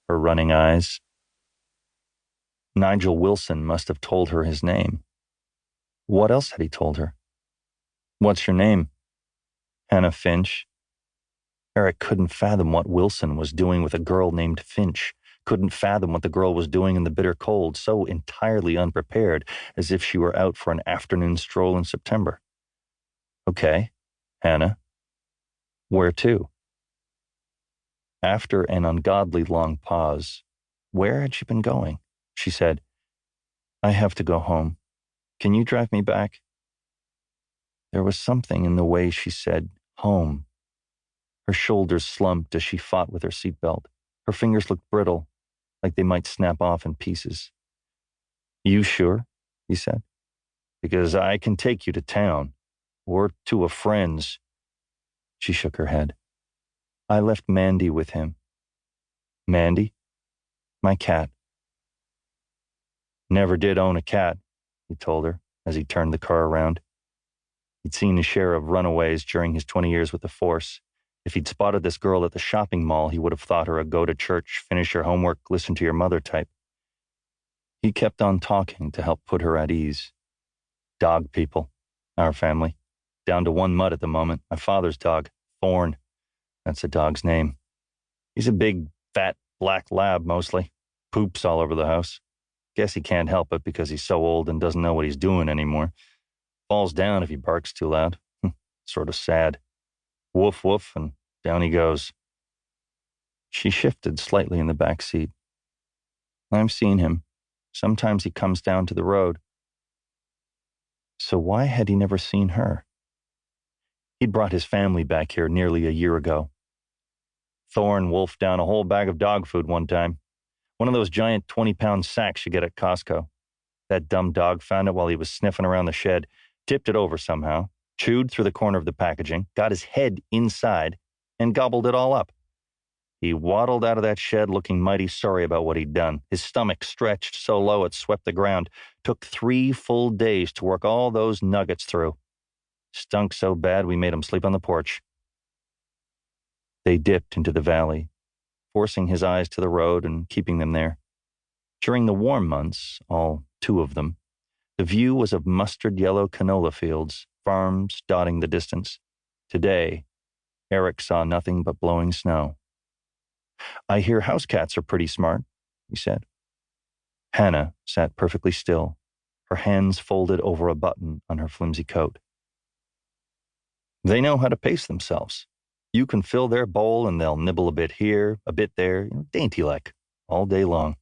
her running eyes. Nigel Wilson must have told her his name. What else had he told her? What's your name? Hannah Finch. Eric couldn't fathom what Wilson was doing with a girl named Finch, couldn't fathom what the girl was doing in the bitter cold, so entirely unprepared, as if she were out for an afternoon stroll in September. Okay, Hannah. Where to? After an ungodly long pause, where had she been going? She said, I have to go home. Can you drive me back? There was something in the way she said, home. Her shoulders slumped as she fought with her seatbelt. Her fingers looked brittle, like they might snap off in pieces. You sure? He said. Because I can take you to town, or to a friend's. She shook her head. I left Mandy with him. Mandy? My cat. Never did own a cat, he told her as he turned the car around. He'd seen his share of runaways during his 20 years with the force. If he'd spotted this girl at the shopping mall, he would have thought her a go-to-church, finish your homework, listen to your mother type. He kept on talking to help put her at ease. Dog people, our family. Down to one mutt at the moment, my father's dog, Thorn. That's the dog's name. He's a big, fat, black lab mostly. Poops all over the house. Guess he can't help it because he's so old and doesn't know what he's doing anymore. Falls down if he barks too loud. Sort of sad. Woof, woof, and down he goes. She shifted slightly in the back seat. I've seen him. Sometimes he comes down to the road. So why had he never seen her? He'd brought his family back here nearly a year ago. Thorn wolfed down a whole bag of dog food one time. One of those giant 20-pound sacks you get at Costco. That dumb dog found it while he was sniffing around the shed, tipped it over somehow, chewed through the corner of the packaging, got his head inside, and gobbled it all up. He waddled out of that shed looking mighty sorry about what he'd done. His stomach stretched so low it swept the ground. Took 3 full days to work all those nuggets through. Stunk so bad we made him sleep on the porch. They dipped into the valley, forcing his eyes to the road and keeping them there. During the warm months, all 2 of them, the view was of mustard-yellow canola fields, farms dotting the distance. Today, Eric saw nothing but blowing snow. I hear house cats are pretty smart, he said. Hannah sat perfectly still, her hands folded over a button on her flimsy coat. They know how to pace themselves. You can fill their bowl and they'll nibble a bit here, a bit there, dainty-like, all day long.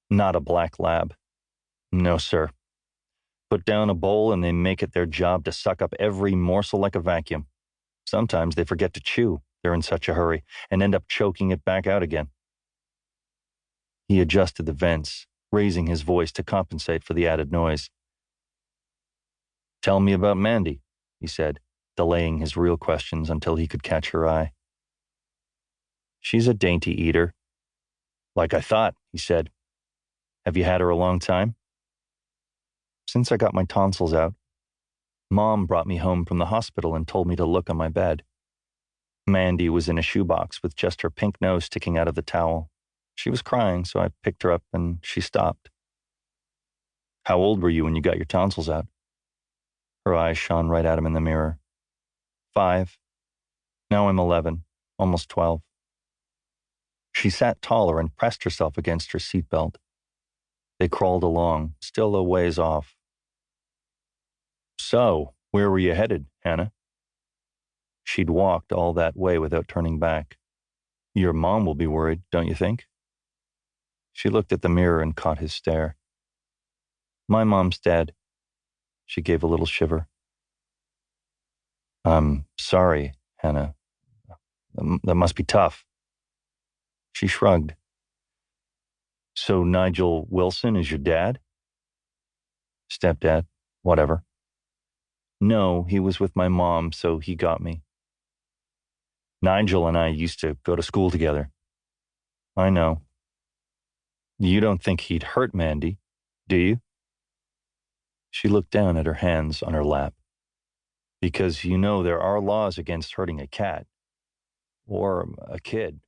Not a black lab. No, sir. Put down a bowl and they make it their job to suck up every morsel like a vacuum. Sometimes they forget to chew. They're in such a hurry and end up choking it back out again. He adjusted the vents, raising his voice to compensate for the added noise. Tell me about Mandy, he said, delaying his real questions until he could catch her eye. She's a dainty eater. Like I thought, he said. Have you had her a long time? Since I got my tonsils out. Mom brought me home from the hospital and told me to look on my bed. Mandy was in a shoebox with just her pink nose sticking out of the towel. She was crying, so I picked her up and she stopped. How old were you when you got your tonsils out? Her eyes shone right at him in the mirror. 5. Now I'm 11, almost 12. She sat taller and pressed herself against her seatbelt. They crawled along, still a ways off. So, where were you headed, Hannah? She'd walked all that way without turning back. Your mom will be worried, don't you think? She looked at the mirror and caught his stare. My mom's dead. She gave a little shiver. I'm sorry, Hannah. That must be tough. She shrugged. So Nigel Wilson is your dad? Stepdad, whatever. No, he was with my mom, so he got me. Nigel and I used to go to school together. I know. You don't think he'd hurt Mandy, do you? She looked down at her hands on her lap. Because you know there are laws against hurting a cat. Or a kid.